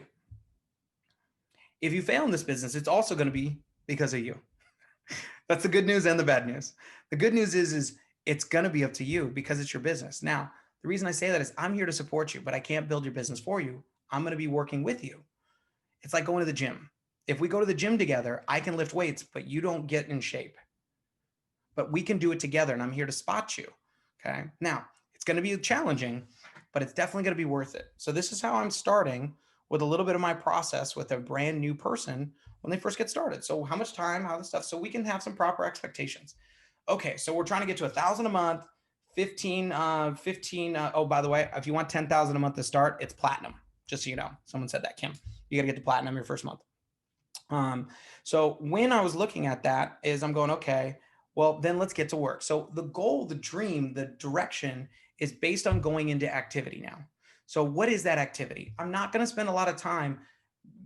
If you fail in this business, it's also going to be because of you. That's the good news and the bad news. The good news is it's going to be up to you because it's your business. Now, the reason I say that is I'm here to support you, but I can't build your business for you. I'm going to be working with you. It's like going to the gym. If we go to the gym together, I can lift weights, but you don't get in shape. But we can do it together, and I'm here to spot you. Okay. Now, it's going to be challenging, but it's definitely going to be worth it. So this is how I'm starting with a little bit of my process with a brand new person when they first get started. So how much time, how the stuff, so we can have some proper expectations. Okay. So we're trying to get to 1,000 a month, 15. Oh, by the way, if you want 10,000 a month to start, it's platinum. Just so you know, someone said that, Kim, you got to get to platinum your first month. So when I was looking at that is I'm going, okay, well, then let's get to work. So the goal, the dream, the direction is based on going into activity now. So what is that activity? I'm not going to spend a lot of time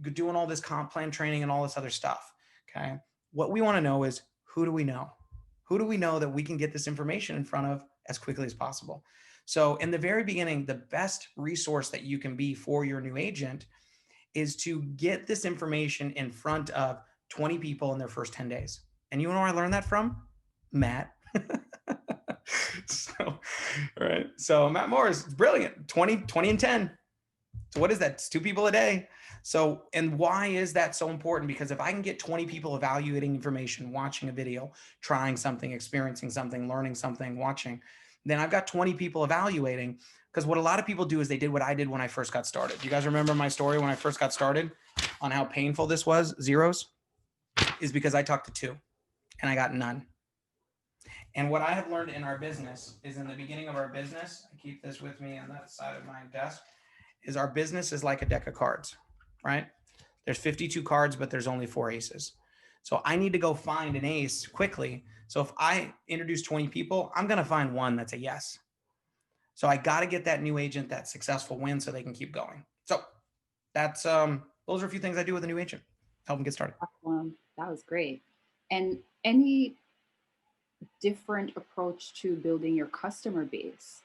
doing all this comp plan training and all this other stuff. Okay. What we want to know is, who do we know? Who do we know that we can get this information in front of as quickly as possible? So in the very beginning, the best resource that you can be for your new agent is to get this information in front of 20 people in their first 10 days. And you know where I learned that from? Matt. So Matt Morris, brilliant. 20 and 10. So what is that? It's 2 people a day. So, and why is that so important? Because if I can get 20 people evaluating information, watching a video, trying something, experiencing something, learning something, watching, then I've got 20 people evaluating. Because what a lot of people do is they did what I did when I first got started. Do you guys remember my story when I first got started on how painful this was? Zeros is because I talked to 2 and I got none. And what I have learned in our business is, in the beginning of our business, I keep this with me on that side of my desk, is our business is like a deck of cards, right? There's 52 cards, but there's only 4 aces. So I need to go find an ace quickly. So if I introduce 20 people, I'm going to find one that's a yes. So I got to get that new agent that successful win so they can keep going. So that's those are a few things I do with a new agent. Help them get started. That was great. And any different approach to building your customer base?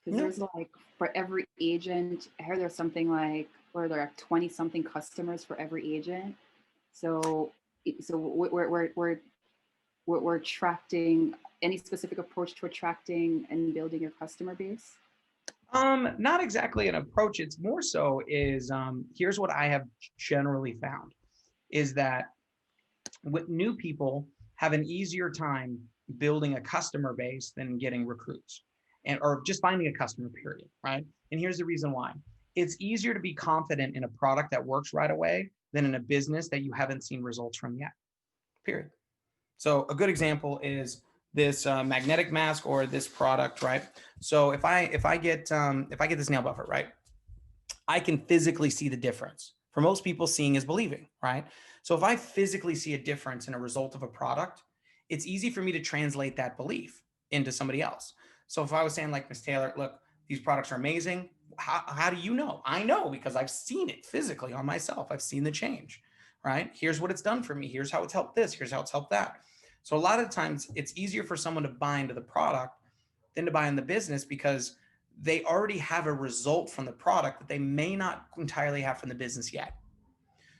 Because there's like, for every agent, I heard there's something like where there are 20 something customers for every agent. So we're attracting, any specific approach to attracting and building your customer base? Not exactly an approach. It's more so is here's what I have generally found is that with new people have an easier time building a customer base than getting recruits or just finding a customer, period, right? And here's the reason why. It's easier to be confident in a product that works right away than in a business that you haven't seen results from yet, period. So a good example is this magnetic mask or this product, right? So if I get this nail buffer, right, I can physically see the difference. For most people, seeing is believing, right? So if I physically see a difference in a result of a product, it's easy for me to translate that belief into somebody else. So if I was saying like, Miss Taylor, look, these products are amazing. How do you know? I know because I've seen it physically on myself. I've seen the change, right? Here's what it's done for me. Here's how it's helped this. Here's how it's helped that. So a lot of times it's easier for someone to buy into the product than to buy in the business because they already have a result from the product that they may not entirely have from the business yet.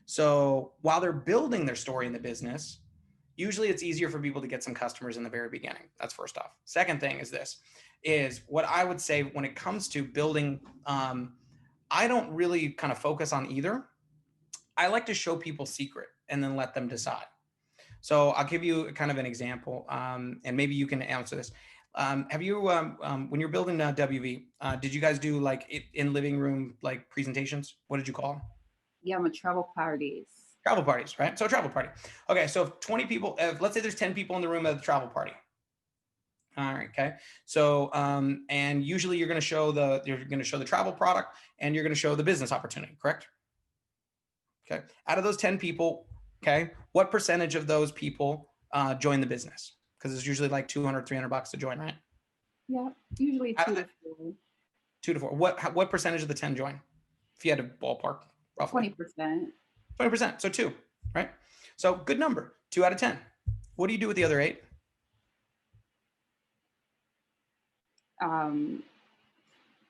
So while they're building their story in the business, usually it's easier for people to get some customers in the very beginning. That's first off. Second thing is this, is what I would say when it comes to building, I don't really kind of focus on either. I like to show people Seacret and then let them decide. So I'll give you kind of an example, and maybe you can answer this. Have you, when you're building WV, did you guys do like in living room, like presentations? What did you call them? Yeah, I'm a travel parties. Travel parties, right? So a travel party. Okay, so if 20 people, let's say there's 10 people in the room at the travel party. All right, okay. So, and usually you're going to show the travel product and you're going to show the business opportunity, correct? Okay. Out of those 10 people, okay, what percentage of those people join the business? Because it's usually like 200, $300 to join, right? Yeah, usually 2 to 4. 2 to 4. What percentage of the 10 join? If you had a ballpark, roughly 20%. 20%. So 2, right? So good number. 2 out of 10. What do you do with the other 8?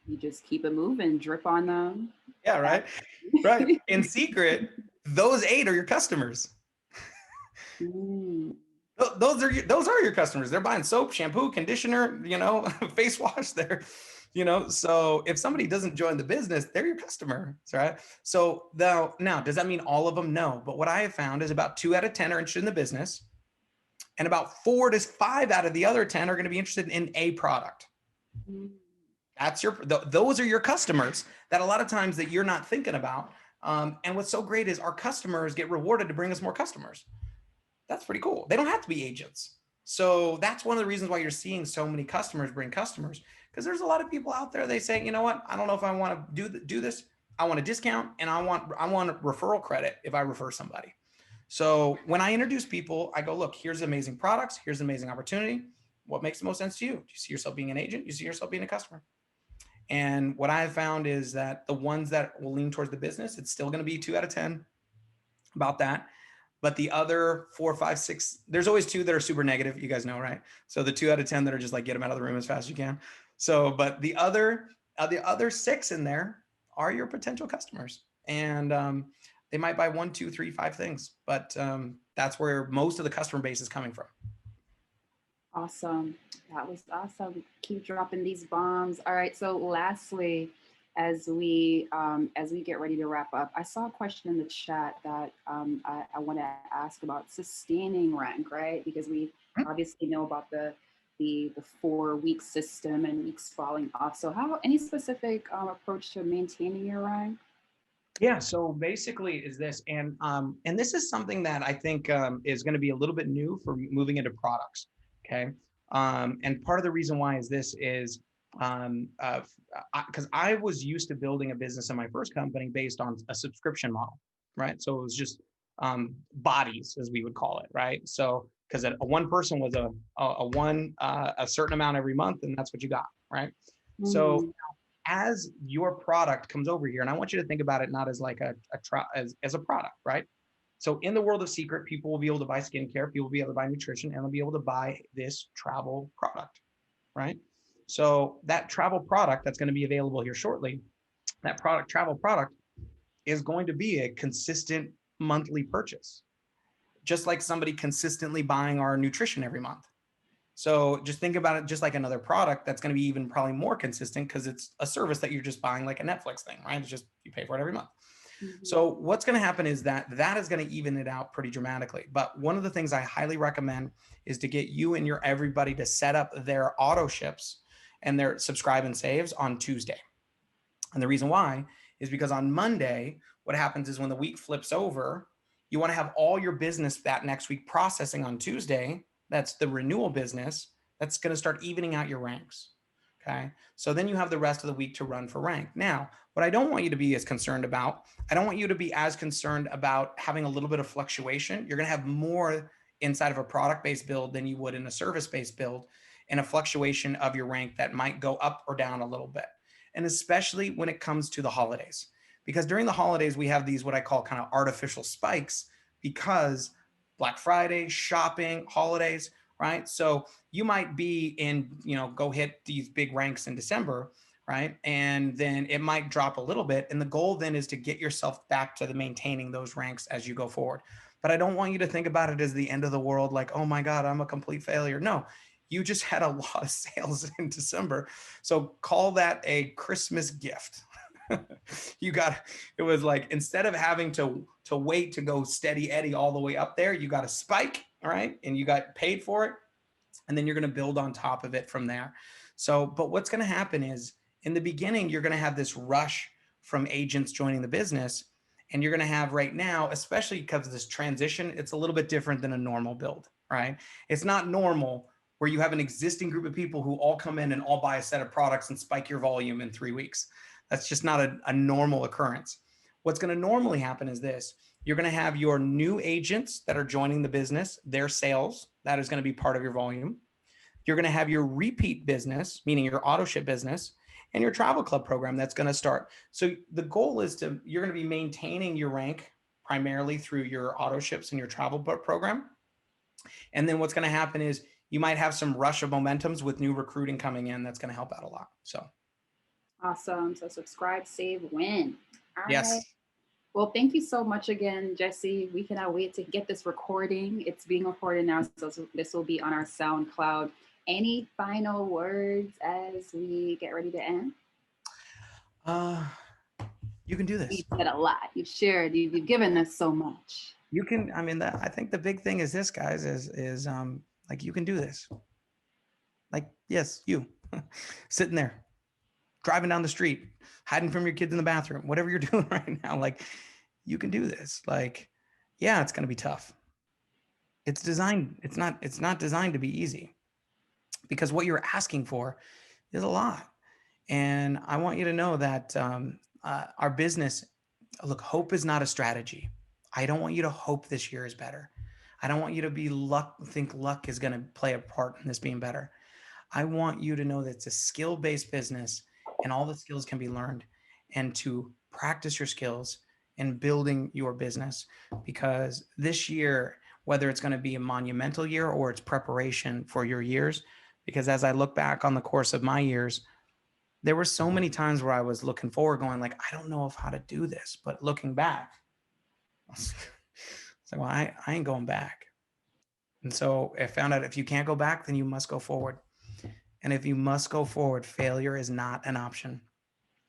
You just keep it moving, drip on them. Yeah, right. Right. In Seacret, those 8 are your customers. Mm. Those are your customers. They're buying soap, shampoo, conditioner, face wash there, so if somebody doesn't join the business, they're your customer, right? So now, does that mean all of them? No. But what I have found is about 2 out of 10 are interested in the business, and about 4 to 5 out of the other 10 are going to be interested in a product. Mm. Those are your customers that a lot of times that you're not thinking about. And what's so great is our customers get rewarded to bring us more customers. That's pretty cool. They don't have to be agents. So that's one of the reasons why you're seeing so many customers bring customers, because there's a lot of people out there, they say, you know what, I don't know if I want to do this. I want a discount and I want a referral credit if I refer somebody. So when I introduce people, I go, look, here's amazing products. Here's an amazing opportunity. What makes the most sense to you? Do you see yourself being an agent? Do you see yourself being a customer? And what I've found is that the ones that will lean towards the business, it's still going to be 2 out of 10 about that. But the other 4, 5, 6, there's always 2 that are super negative. You guys know, right? So the 2 out of 10 that are just like, get them out of the room as fast as you can. So, but the other 6 in there are your potential customers. And they might buy 1, 2, 3, 5 things. But that's where most of the customer base is coming from. Awesome. That was awesome. Keep dropping these bombs. All right. So lastly, as we get ready to wrap up, I saw a question in the chat that I want to ask about sustaining rank, right? Because we obviously know about the 4-week system and weeks falling off. So any specific approach to maintaining your rank? Yeah, so basically is this, and this is something that I think is going to be a little bit new for moving into products. Okay. And part of the reason why is this is because I was used to building a business in my first company based on a subscription model, right? So it was just bodies, as we would call it, right? So because a one person was a certain amount every month, and that's what you got, right? Mm-hmm. So as your product comes over here, and I want you to think about it not as like as a product, right? So in the world of Seacret, people will be able to buy skincare, people will be able to buy nutrition, and they'll be able to buy this travel product, right? So that travel product that's going to be available here shortly, that travel product is going to be a consistent monthly purchase, just like somebody consistently buying our nutrition every month. So just think about it just like another product that's going to be even probably more consistent because it's a service that you're just buying like a Netflix thing, right? It's just you pay for it every month. Mm-hmm. So what's going to happen is that is going to even it out pretty dramatically. But one of the things I highly recommend is to get you and everybody to set up their auto ships and their subscribe and saves on Tuesday. And the reason why is because on Monday, what happens is when the week flips over, you want to have all your business that next week processing on Tuesday. That's the renewal business. That's going to start evening out your ranks. Okay. So then you have the rest of the week to run for rank. Now, what I don't want you to be as concerned about, I don't want you to be as concerned about having a little bit of fluctuation. You're going to have more inside of a product-based build than you would in a service-based build, and a fluctuation of your rank that might go up or down a little bit. And especially when it comes to the holidays, because during the holidays, we have these, what I call kind of artificial spikes, because Black Friday, shopping, holidays, right? So you might be in, go hit these big ranks in December, right? And then it might drop a little bit. And the goal then is to get yourself back to the maintaining those ranks as you go forward. But I don't want you to think about it as the end of the world, like, oh my God, I'm a complete failure. No, you just had a lot of sales in December. So call that a Christmas gift. It was like, instead of having to wait to go steady Eddie all the way up there, you got a spike, all right? And you got paid for it. And then you're going to build on top of it from there. So, but what's going to happen is, in the beginning, you're going to have this rush from agents joining the business. And you're going to have right now, especially because of this transition, it's a little bit different than a normal build, right? It's not normal where you have an existing group of people who all come in and all buy a set of products and spike your volume in 3 weeks. That's just not a normal occurrence. What's going to normally happen is this: you're going to have your new agents that are joining the business, their sales, that is going to be part of your volume. You're going to have your repeat business, meaning your auto ship business, and your travel club program that's going to start. So the goal is you're going to be maintaining your rank primarily through your auto ships and your travel program. And then what's going to happen is you might have some rush of momentums with new recruiting coming in. That's going to help out a lot. So. Awesome. So subscribe, save, win. All yes. Right. Well, thank you so much again, Jesse. We cannot wait to get this recording. It's being recorded now, so this will be on our SoundCloud. Any final words as we get ready to end? You can do this. You've said a lot. You've shared. You've given us so much. You can. I mean, I think the big thing is this, guys. Is like, you can do this. Like, yes, you sitting there, driving down the street, hiding from your kids in the bathroom, whatever you're doing right now, like, you can do this. Like, yeah, it's going to be tough. It's designed. It's not designed to be easy, because what you're asking for is a lot. And I want you to know that our business, look, hope is not a strategy. I don't want you to hope this year is better. I don't want you to think luck is going to play a part in this being better. I want you to know that it's a skill-based business, and all the skills can be learned, and to practice your skills in building your business. Because this year, whether it's going to be a monumental year or it's preparation for your years, because as I look back on the course of my years, there were so many times where I was looking forward going like, I don't know how to do this. But looking back, it's like, well, I ain't going back. And so I found out if you can't go back, then you must go forward. And if you must go forward, failure is not an option.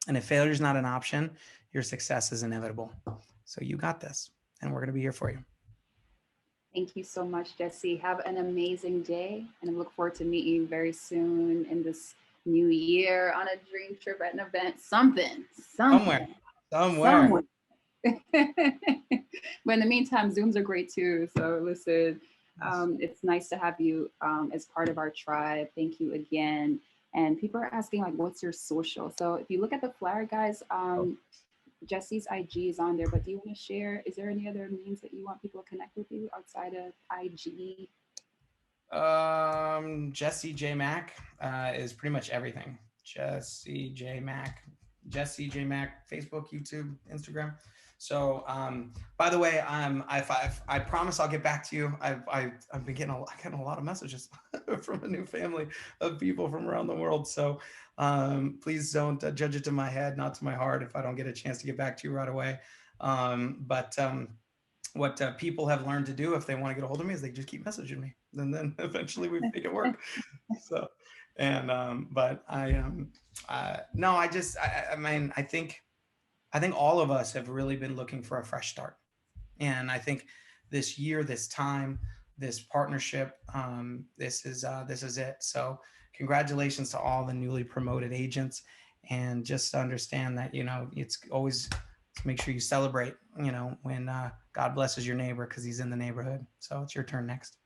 And if failure is not an option, your success is inevitable. So you got this, and we're going to be here for you. Thank you so much, Jesse. Have an amazing day, and I look forward to meeting you very soon in this new year on a dream trip at an event, somewhere. But in the meantime, Zooms are great too. So listen, it's nice to have you as part of our tribe. Thank you again. And people are asking, like, what's your social? So if you look at the flyer, guys, Jesse's IG is on there, but do you want to share? Is there any other means that you want people to connect with you outside of IG? Jesse J Mac is pretty much everything. Jesse J Mac, Facebook, YouTube, Instagram. So, by the way, I promise I'll get back to you. I've been getting a lot of messages from a new family of people from around the world. So, please don't judge it to my head, not to my heart, if I don't get a chance to get back to you right away. What people have learned to do if they want to get a hold of me is they just keep messaging me, and then eventually we make it work. So, and but I mean, I think all of us have really been looking for a fresh start. And I think this year, this time, this partnership, this is it. So congratulations to all the newly promoted agents. And just understand that, it's always to make sure you celebrate, when God blesses your neighbor, because he's in the neighborhood. So it's your turn next.